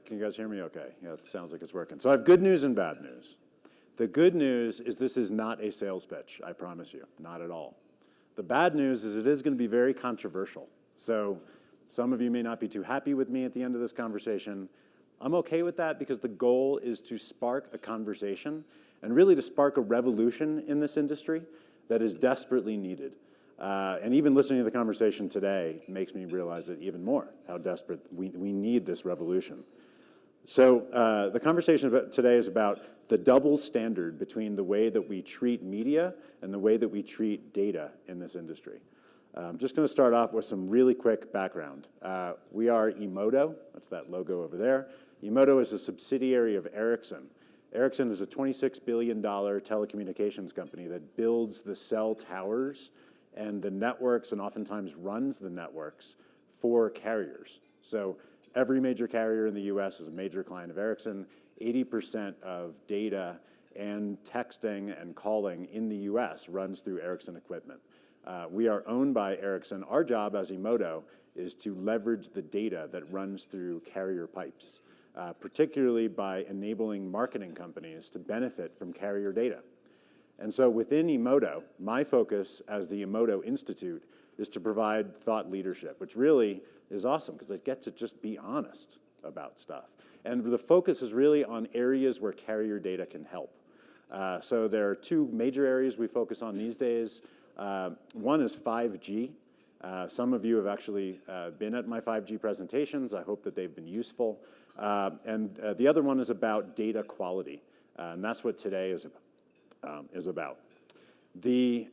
Can you guys hear me okay? Yeah, it sounds like it's working. So I have good news and bad news. The good news is this is not a sales pitch, I promise you, not at all. The bad news is it is going to be very controversial. So some of you may not be too happy with me at the end of this conversation. I'm okay with that because the goal is to spark a conversation and really to spark a revolution in this industry that is desperately needed. And even listening to the conversation today makes me realize it even more, how desperate we need this revolution. So the conversation today is about the double standard between the way that we treat media and the way that we treat data in this industry. I'm just going to start off with some really quick background. We are Emodo, that's that logo over there. Emodo is a subsidiary of Ericsson. Ericsson is a $26 billion telecommunications company that builds the cell towers and the networks and oftentimes runs the networks for carriers. So every major carrier in the US is a major client of Ericsson. 80% of data and texting and calling in the US runs through Ericsson equipment. We are owned by Ericsson. Our job as Emodo is to leverage the data that runs through carrier pipes, particularly by enabling marketing companies to benefit from carrier data. And so within Emodo, my focus as the Emodo Institute is to provide thought leadership, which really is awesome because I get to just be honest about stuff. And the focus is really on areas where carrier data can help. So there are two major areas we focus on these days. One is 5G. Some of you have actually been at my 5G presentations. I hope that they've been useful. And the other one is about data quality. And that's what today is about. The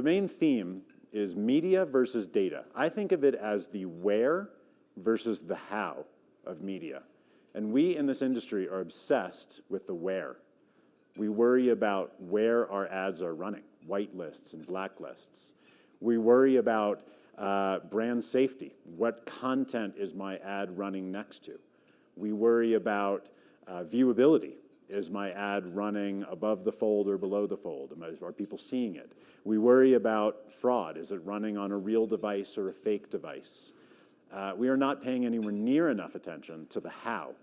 main theme is media versus data. I think of it as the where versus the how of media. And we in this industry are obsessed with the where. We worry about where our ads are running, white lists and black lists. We worry about brand safety. What content is my ad running next to? We worry about viewability. Is my ad running above the fold or below the fold? Are people seeing it? We worry about fraud. Is it running on a real device or a fake device? We are not paying anywhere near enough attention to the how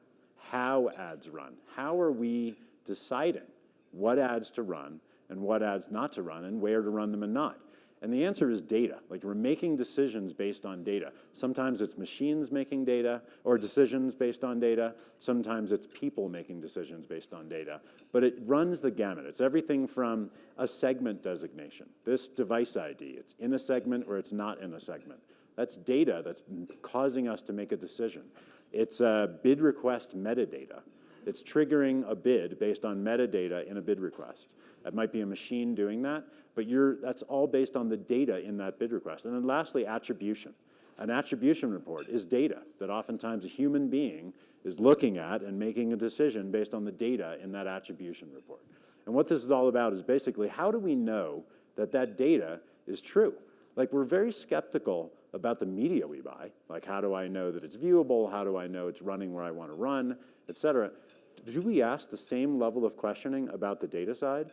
ads run. How are we deciding what ads to run and what ads not to run and where to run them and not? And the answer is data. Like, we're making decisions based on data. Sometimes it's machines making data or decisions based on data. Sometimes it's people making decisions based on data. But it runs the gamut. It's everything from a segment designation. This device ID, it's in a segment or it's not in a segment. That's data that's causing us to make a decision. It's bid request metadata. It's triggering a bid based on metadata in a bid request. That might be a machine doing that, but that's all based on the data in that bid request. And then lastly, attribution. An attribution report is data that oftentimes a human being is looking at and making a decision based on the data in that attribution report. And what this is all about is basically, how do we know that that data is true? Like, we're very skeptical about the media we buy. Like, how do I know that it's viewable? How do I know it's running where I want to run, et cetera? Do we ask the same level of questioning about the data side?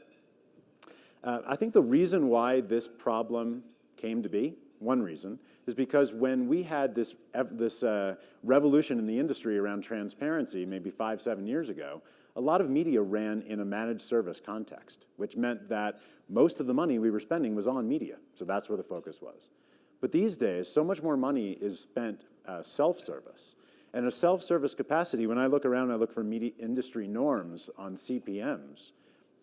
I think the reason why this problem came to be, one reason, is because when we had this revolution in the industry around transparency, maybe 5-7 years ago, a lot of media ran in a managed service context, which meant that most of the money we were spending was on media. So that's where the focus was. But these days, so much more money is spent self-service. And a self-service capacity, when I look around and I look for media industry norms on CPMs,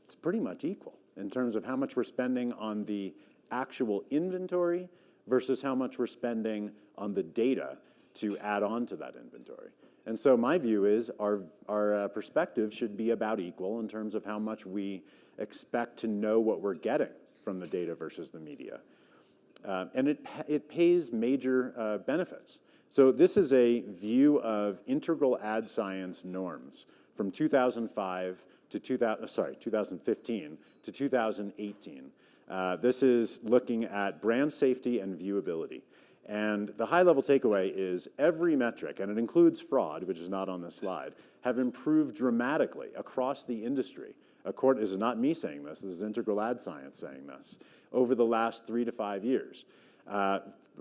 it's pretty much equal in terms of how much we're spending on the actual inventory versus how much we're spending on the data to add on to that inventory. And so my view is our perspective should be about equal in terms of how much we expect to know what we're getting from the data versus the media. And it pays major benefits. So this is a view of integral ad science norms from 2015 to 2018. This is looking at brand safety and viewability. And the high-level takeaway is every metric, and it includes fraud, which is not on this slide, have improved dramatically across the industry. This is not me saying this is integral ad science saying this, over the last 3 to 5 years.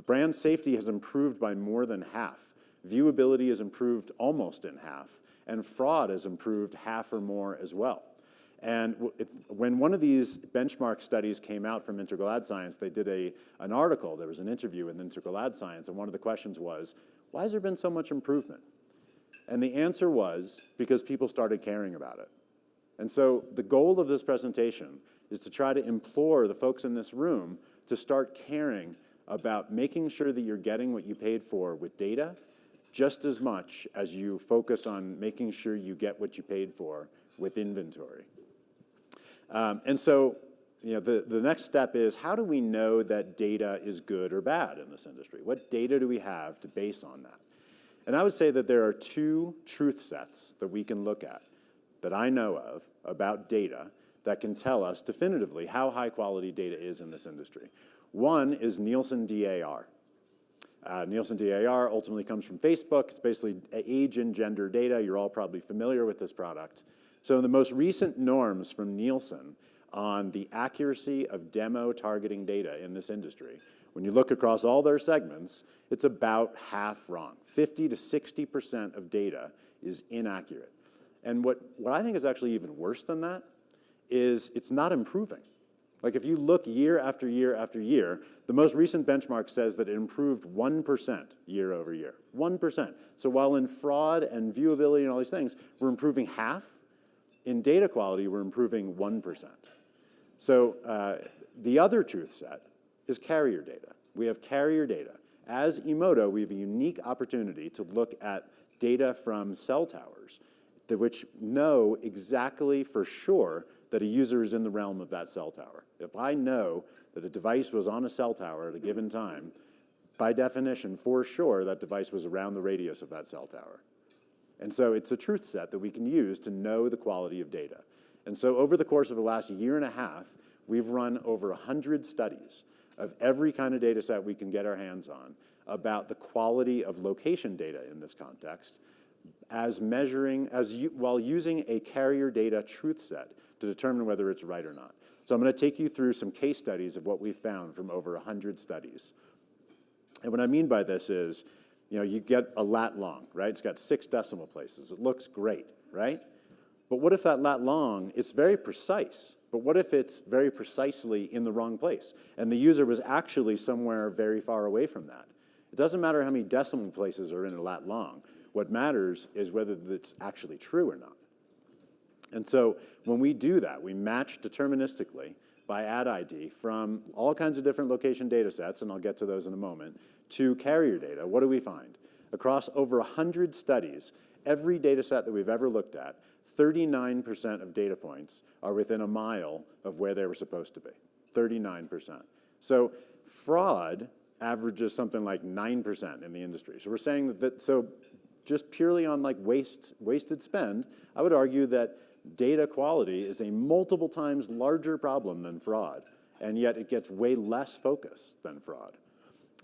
Brand safety has improved by more than half viewability is improved almost in half, and fraud is improved half or more as well. And when one of these benchmark studies came out from Integral Ad Science, they did an article, there was an interview with Integral Ad Science, and one of the questions was, why has there been so much improvement? And the answer was, because people started caring about it. And so the goal of this presentation is to try to implore the folks in this room to start caring about making sure that you're getting what you paid for with data, just as much as you focus on making sure you get what you paid for with inventory. And so, you know, the next step is, how do we know that data is good or bad in this industry? What data do we have to base on that? And I would say that there are two truth sets that we can look at, that I know of, about data that can tell us definitively how high quality data is in this industry. One is Nielsen DAR. Nielsen DAR ultimately comes from Facebook. It's basically age and gender data. You're all probably familiar with this product. So the most recent norms from Nielsen on the accuracy of demo targeting data in this industry, when you look across all their segments, it's about half wrong. 50 to 60% of data is inaccurate. And what I think is actually even worse than that is it's not improving. Like if you look year after year after year, the most recent benchmark says that it improved 1% year over year, 1%. So while in fraud and viewability and all these things, we're improving half, in data quality, we're improving 1%. So the other truth set is carrier data. We have carrier data. As Emodo, we have a unique opportunity to look at data from cell towers which know exactly for sure that a user is in the realm of that cell tower. If I know that a device was on a cell tower at a given time, by definition, for sure, that device was around the radius of that cell tower. And so it's a truth set that we can use to know the quality of data. And so over the course of the last year and a half, we've run over 100 studies of every kind of data set we can get our hands on about the quality of location data in this context while using a carrier data truth set to determine whether it's right or not. So I'm going to take you through some case studies of what we've found from over 100 studies. And what I mean by this is, you know, you get a lat long, right? It's got 6 decimal places. It looks great, right? But what if that lat long, it's very precise, but what if it's very precisely in the wrong place and the user was actually somewhere very far away from that? It doesn't matter how many decimal places are in a lat long. What matters is whether it's actually true or not. And so when we do that, we match deterministically by ad ID from all kinds of different location data sets, and I'll get to those in a moment, to carrier data. What do we find? Across over 100 studies, every data set that we've ever looked at, 39% of data points are within a mile of where they were supposed to be, 39%. So fraud averages something like 9% in the industry. So we're saying so just purely on like wasted spend, I would argue that data quality is a multiple times larger problem than fraud, and yet it gets way less focus than fraud.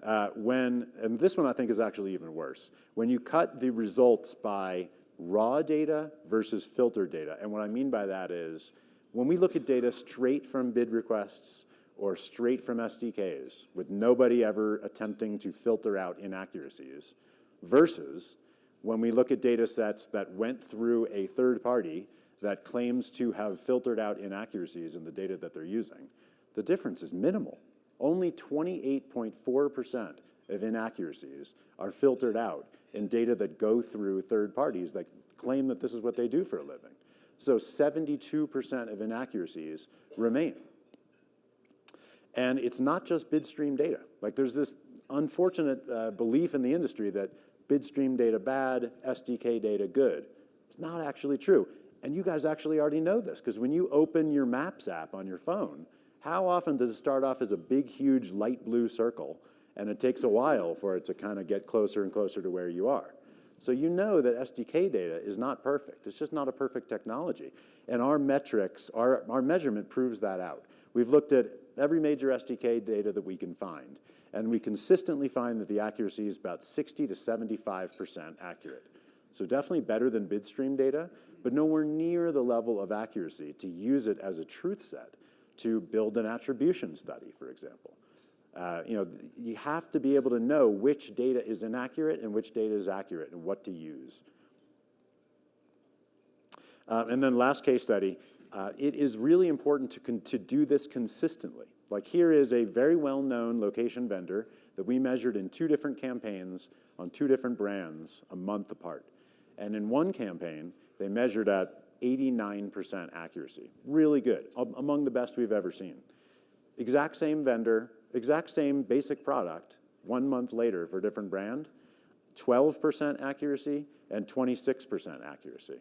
And this one I think is actually even worse. When you cut the results by raw data versus filtered data, and what I mean by that is when we look at data straight from bid requests or straight from SDKs with nobody ever attempting to filter out inaccuracies versus when we look at data sets that went through a third party that claims to have filtered out inaccuracies in the data that they're using, the difference is minimal. Only 28.4% of inaccuracies are filtered out in data that go through third parties that claim that this is what they do for a living. So 72% of inaccuracies remain. And it's not just bid stream data. Like there's this unfortunate belief in the industry that bid stream data bad, SDK data good. It's not actually true. And you guys actually already know this, because when you open your Maps app on your phone, how often does it start off as a big, huge light blue circle, and it takes a while for it to kind of get closer and closer to where you are? So you know that SDK data is not perfect. It's just not a perfect technology. And our metrics, our measurement proves that out. We've looked at every major SDK data that we can find, and we consistently find that the accuracy is about 60 to 75% accurate. So definitely better than bid stream data, but nowhere near the level of accuracy to use it as a truth set to build an attribution study, for example. You have to be able to know which data is inaccurate and which data is accurate and what to use. And then last case study, it is really important to do this consistently. Like here is a very well-known location vendor that we measured in 2 different campaigns on 2 different brands a month apart. And in one campaign, they measured at 89% accuracy. Really good, among the best we've ever seen. Exact same vendor, exact same basic product, 1 month later for a different brand, 12% accuracy and 26% accuracy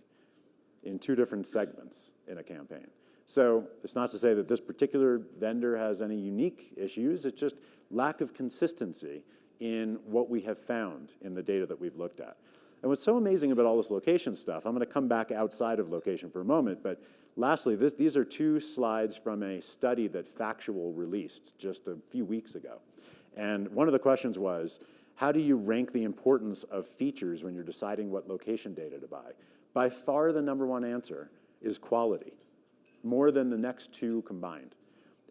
in 2 different segments in a campaign. So it's not to say that this particular vendor has any unique issues, it's just lack of consistency in what we have found in the data that we've looked at. And what's so amazing about all this location stuff, I'm going to come back outside of location for a moment, but lastly, these are 2 slides from a study that Factual released just a few weeks ago. And one of the questions was, how do you rank the importance of features when you're deciding what location data to buy? By far the #1 answer is quality, more than the next 2 combined.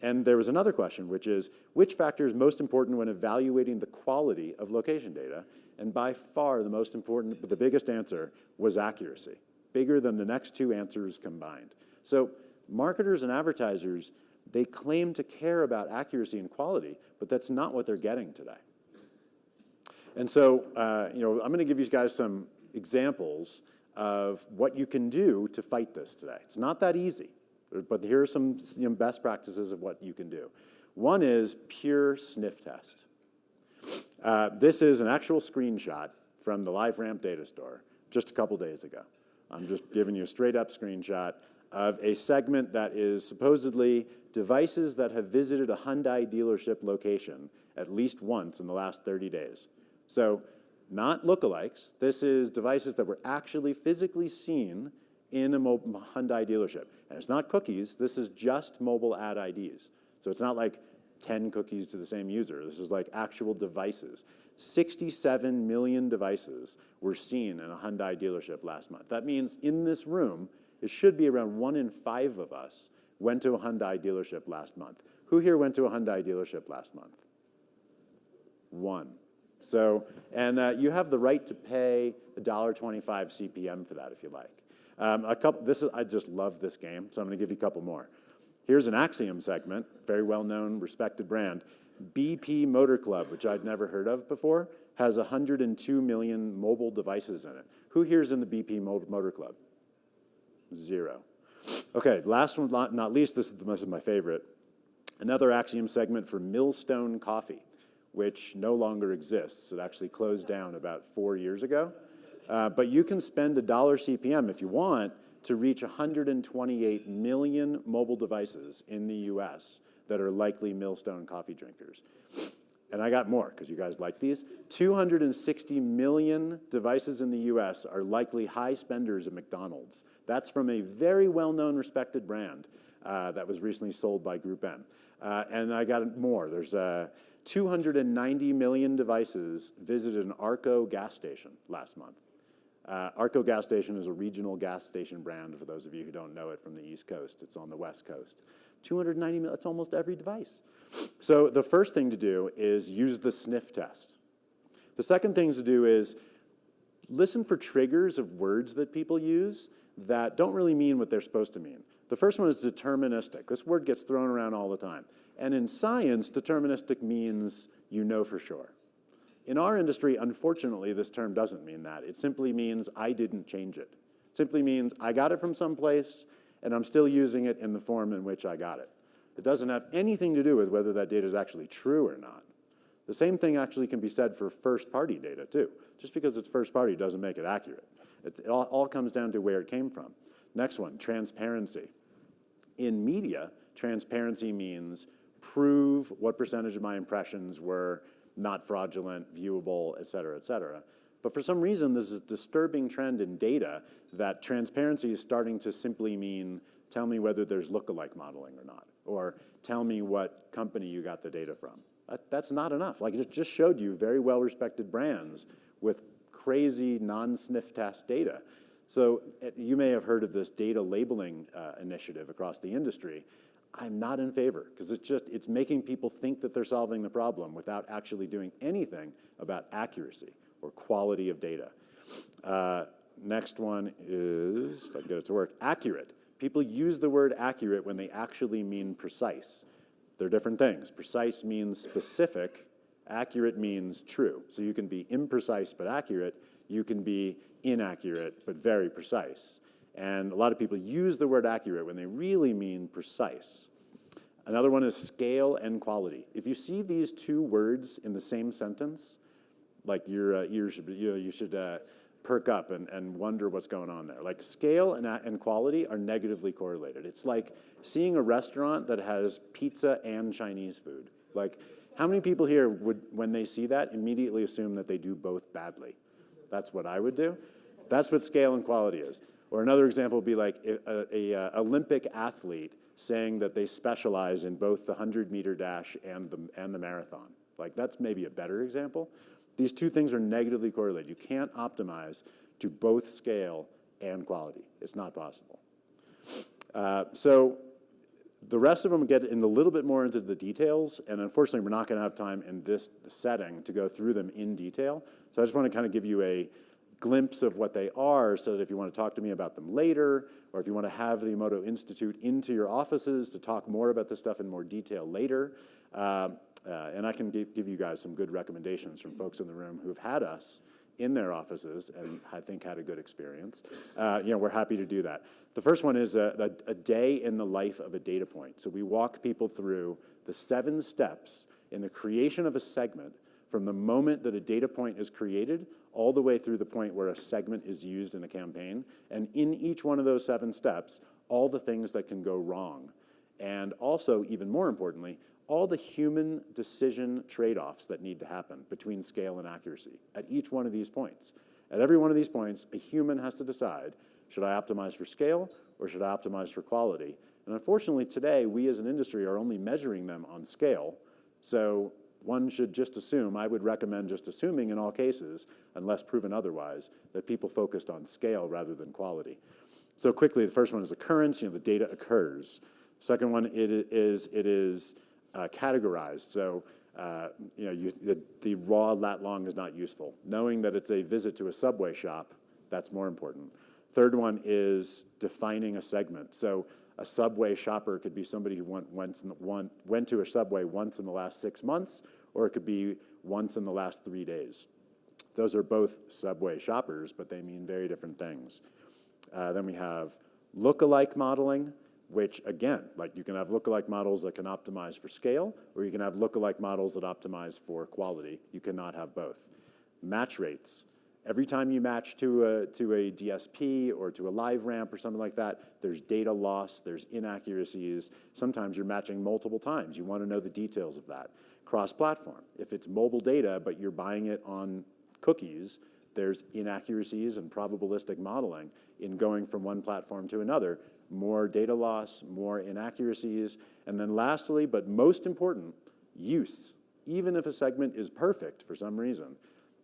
And there was another question, which is, which factor is most important when evaluating the quality of location data? And by far the most important, but the biggest answer was accuracy, bigger than the next 2 answers combined. So marketers and advertisers, they claim to care about accuracy and quality, but that's not what they're getting today. And so, I'm going to give you guys some examples of what you can do to fight this today. It's not that easy, but here are some best practices of what you can do. One is pure sniff test. This is an actual screenshot from the LiveRamp data store just a couple days ago. I'm just giving you a straight up screenshot of a segment that is supposedly devices that have visited a Hyundai dealership location at least once in the last 30 days. So not lookalikes. This is devices that were actually physically seen in a Hyundai dealership. And it's not cookies. This is just mobile ad IDs. So it's not like 10 cookies to the same user. This is like actual devices. 67 million devices were seen in a Hyundai dealership last month. That means in this room, it should be around 1 in 5 of us went to a Hyundai dealership last month. Who here went to a Hyundai dealership last month? 1. So, and you have the right to pay $1.25 CPM for that if you like. I just love this game, so I'm going to give you a couple more. Here's an Axiom segment, very well-known, respected brand. BP Motor Club, which I'd never heard of before, has 102 million mobile devices in it. Who here's in the BP Motor Club? 0. Okay, last one, not least, this is my favorite. Another Axiom segment for Millstone Coffee, which no longer exists. It actually closed down about 4 years ago. But you can spend $1 CPM if you want to reach 128 million mobile devices in the US that are likely Millstone coffee drinkers. And I got more, because you guys like these. 260 million devices in the US are likely high spenders at McDonald's. That's from a very well-known, respected brand that was recently sold by Group M. And I got more. There's 290 million devices visited an Arco gas station last month. Arco gas station is a regional gas station brand, for those of you who don't know it, from the East Coast. It's on the West Coast. 290 million, that's almost every device. So the first thing to do is use the sniff test. The second thing to do is listen for triggers of words that people use that don't really mean what they're supposed to mean. The first one is deterministic. This word gets thrown around all the time. And in science, deterministic means you know for sure. In our industry, unfortunately, this term doesn't mean that. It simply means I didn't change it. It simply means I got it from someplace, and I'm still using it in the form in which I got it. It doesn't have anything to do with whether that data is actually true or not. The same thing actually can be said for first-party data, too. Just because it's first-party doesn't make it accurate. It all comes down to where it came from. Next one, transparency. In media, transparency means prove what percentage of my impressions were not fraudulent, viewable, et cetera, et cetera. But for some reason, there's a disturbing trend in data that transparency is starting to simply mean tell me whether there's lookalike modeling or not, or tell me what company you got the data from. That's not enough. Like, it just showed you very well-respected brands with crazy non-sniff test data. So you may have heard of this data labeling initiative across the industry. I'm not in favor, because it's making people think that they're solving the problem without actually doing anything about accuracy or quality of data. Next one is, if I can get it to work, accurate. People use the word accurate when they actually mean precise. They're different things. Precise means specific. Accurate means true. So you can be imprecise but accurate. You can be inaccurate but very precise. And a lot of people use the word accurate when they really mean precise. Another one is scale and quality. If you see these two words in the same sentence, like your ears should be, you should perk up and wonder what's going on there. Like scale and quality are negatively correlated. It's like seeing a restaurant that has pizza and Chinese food. Like, how many people here would, when they see that, immediately assume that they do both badly? That's what I would do. That's what scale and quality is. Or another example would be like a Olympic athlete saying that they specialize in both the 100-meter dash and the marathon. Like, that's maybe a better example. These two things are negatively correlated. You can't optimize to both scale and quality. It's not possible. So the rest of them get in a little bit more into the details, and unfortunately, we're not going to have time in this setting to go through them in detail. So I just want to kind of give you a glimpse of what they are, so that if you want to talk to me about them later, or if you want to have the Emodo Institute into your offices to talk more about this stuff in more detail later, and I can give you guys some good recommendations from folks in the room who've had us in their offices and I think had a good experience. We're happy to do that. The first one is a day in the life of a data point. So we walk people through the 7 steps in the creation of a segment from the moment that a data point is created all the way through the point where a segment is used in a campaign. And in each one of those 7 steps, all the things that can go wrong. And also, even more importantly, all the human decision trade-offs that need to happen between scale and accuracy at each one of these points. At every one of these points, a human has to decide, should I optimize for scale or should I optimize for quality? And unfortunately, today, we as an industry are only measuring them on scale. So one should just assume, I would recommend just assuming in all cases, unless proven otherwise, that people focused on scale rather than quality. So quickly, the first one is occurrence. The data occurs. Second one, it is categorized. So the raw lat long is not useful. Knowing that it's a visit to a Subway shop, that's more important. Third one is defining a segment. So a Subway shopper could be somebody who went to a Subway once in the last 6 months, or it could be once in the last 3 days. Those are both Subway shoppers, but they mean very different things. Then we have lookalike modeling, which again, like you can have lookalike models that can optimize for scale, or you can have lookalike models that optimize for quality. You cannot have both. Match rates. Every time you match to a DSP or to a live ramp or something like that, there's data loss, there's inaccuracies. Sometimes you're matching multiple times. You want to know the details of that. Cross-platform. If it's mobile data, but you're buying it on cookies, there's inaccuracies and probabilistic modeling in going from one platform to another. More data loss, more inaccuracies. And then lastly, but most important, use. Even if a segment is perfect for some reason,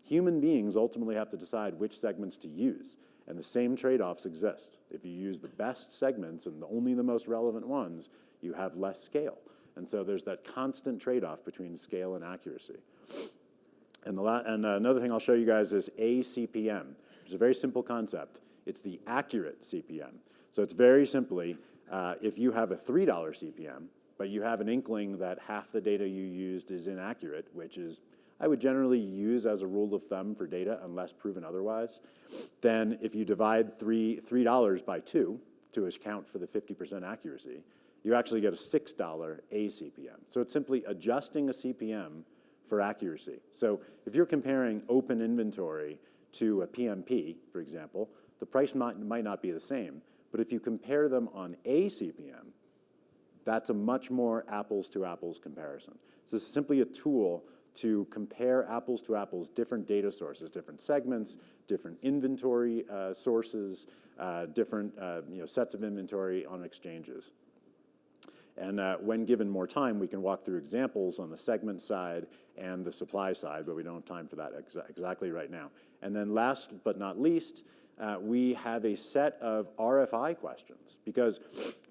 human beings ultimately have to decide which segments to use. And the same trade-offs exist. If you use the best segments and only the most relevant ones, you have less scale. And so there's that constant trade-off between scale and accuracy. And another thing I'll show you guys is ACPM, which is a very simple concept. It's the accurate CPM. So it's very simply, if you have a $3 CPM, but you have an inkling that half the data you used is inaccurate, which is, I would generally use as a rule of thumb for data unless proven otherwise, then if you divide $3 by 2 to account for the 50% accuracy, you actually get a $6 ACPM. So it's simply adjusting a CPM for accuracy. So if you're comparing open inventory to a PMP, for example, the price might not be the same. But if you compare them on a CPM, that's a much more apples to apples comparison. So this is simply a tool to compare apples to apples, different data sources, different segments, different inventory sources, different sets of inventory on exchanges. And when given more time, we can walk through examples on the segment side and the supply side, but we don't have time for that exactly right now. And then last but not least, we have a set of RFI questions, because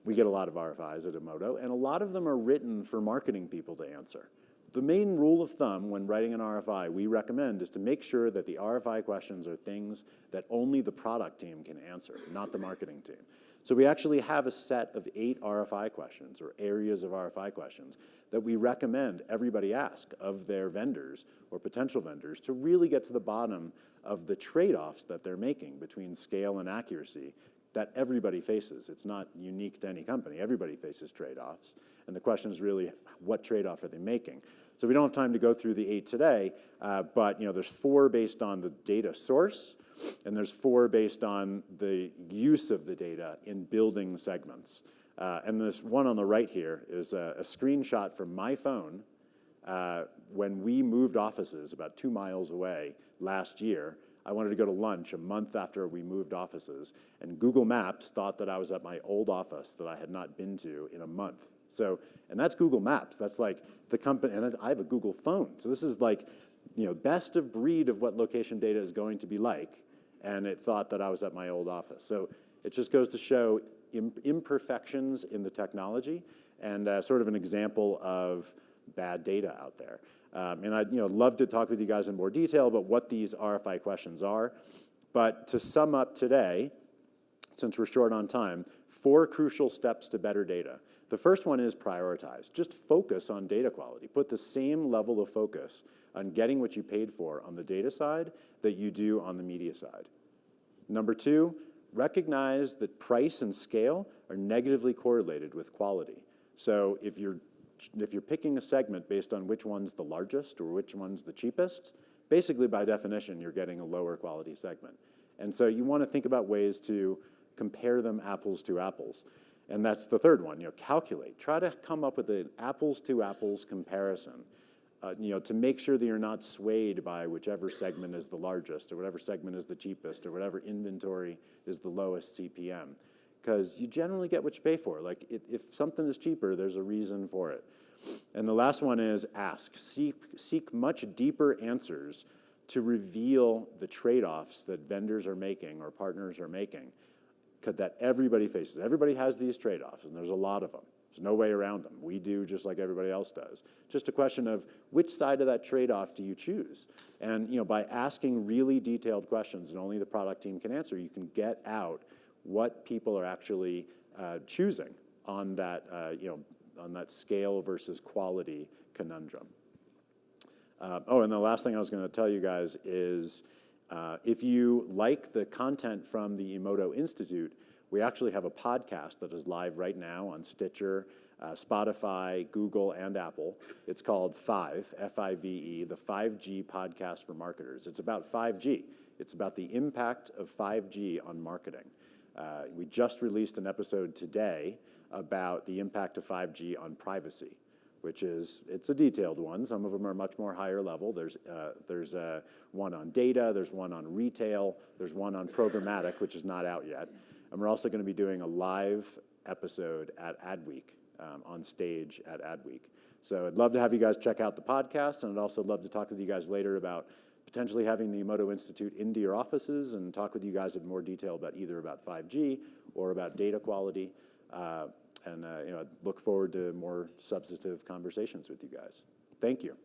we get a lot of RFIs at Emodo, and a lot of them are written for marketing people to answer. The main rule of thumb when writing an RFI we recommend is to make sure that the RFI questions are things that only the product team can answer, not the marketing team. So we actually have a set of 8 RFI questions, or areas of RFI questions, that we recommend everybody ask of their vendors or potential vendors to really get to the bottom of the trade-offs that they're making between scale and accuracy that everybody faces. It's not unique to any company. Everybody faces trade-offs. And the question is really, what trade-off are they making? So we don't have time to go through the 8 today, but there's 4 based on the data source, and there's 4 based on the use of the data in building segments. And this one on the right here is a screenshot from my phone when we moved offices about 2 miles away last year. I wanted to go to lunch a month after we moved offices, and Google Maps thought that I was at my old office that I had not been to in a month. So, and that's Google Maps. That's like the company, and I have a Google phone. So this is like, best of breed of what location data is going to be like, and it thought that I was at my old office. So it just goes to show imperfections in the technology, and sort of an example of bad data out there. And I'd love to talk with you guys in more detail about what these RFI questions are. But to sum up today, since we're short on time, 4 crucial steps to better data. The first one is prioritize. Just focus on data quality. Put the same level of focus on getting what you paid for on the data side that you do on the media side. Number 2, recognize that price and scale are negatively correlated with quality. So if you're picking a segment based on which one's the largest or which one's the cheapest, basically by definition you're getting a lower quality segment. And so you want to think about ways to compare them apples to apples. And that's the third one, calculate. Try to come up with an apples to apples comparison, to make sure that you're not swayed by whichever segment is the largest or whatever segment is the cheapest or whatever inventory is the lowest CPM. Because you generally get what you pay for. Like, if something is cheaper, there's a reason for it. And the last one is ask. Seek much deeper answers to reveal the trade-offs that vendors are making or partners are making that everybody faces. Everybody has these trade-offs, and there's a lot of them. There's no way around them. We do just like everybody else does. Just a question of which side of that trade-off do you choose? And by asking really detailed questions that only the product team can answer, you can get out what people are actually choosing on that, on that scale versus quality conundrum. And the last thing I was going to tell you guys is if you like the content from the Emodo Institute, we actually have a podcast that is live right now on Stitcher, Spotify, Google, and Apple. It's called Five, F-I-V-E, the 5G podcast for marketers. It's about 5G. It's about the impact of 5G on marketing. We just released an episode today about the impact of 5G on privacy, which it's a detailed one. Some of them are much more higher level. There's one on data, there's one on retail, there's one on programmatic, which is not out yet. And we're also going to be doing a live episode at Adweek, on stage at Adweek. So I'd love to have you guys check out the podcast, and I'd also love to talk with you guys later about potentially having the Emodo Institute into your offices and talk with you guys in more detail about either about 5G or about data quality. I look forward to more substantive conversations with you guys. Thank you.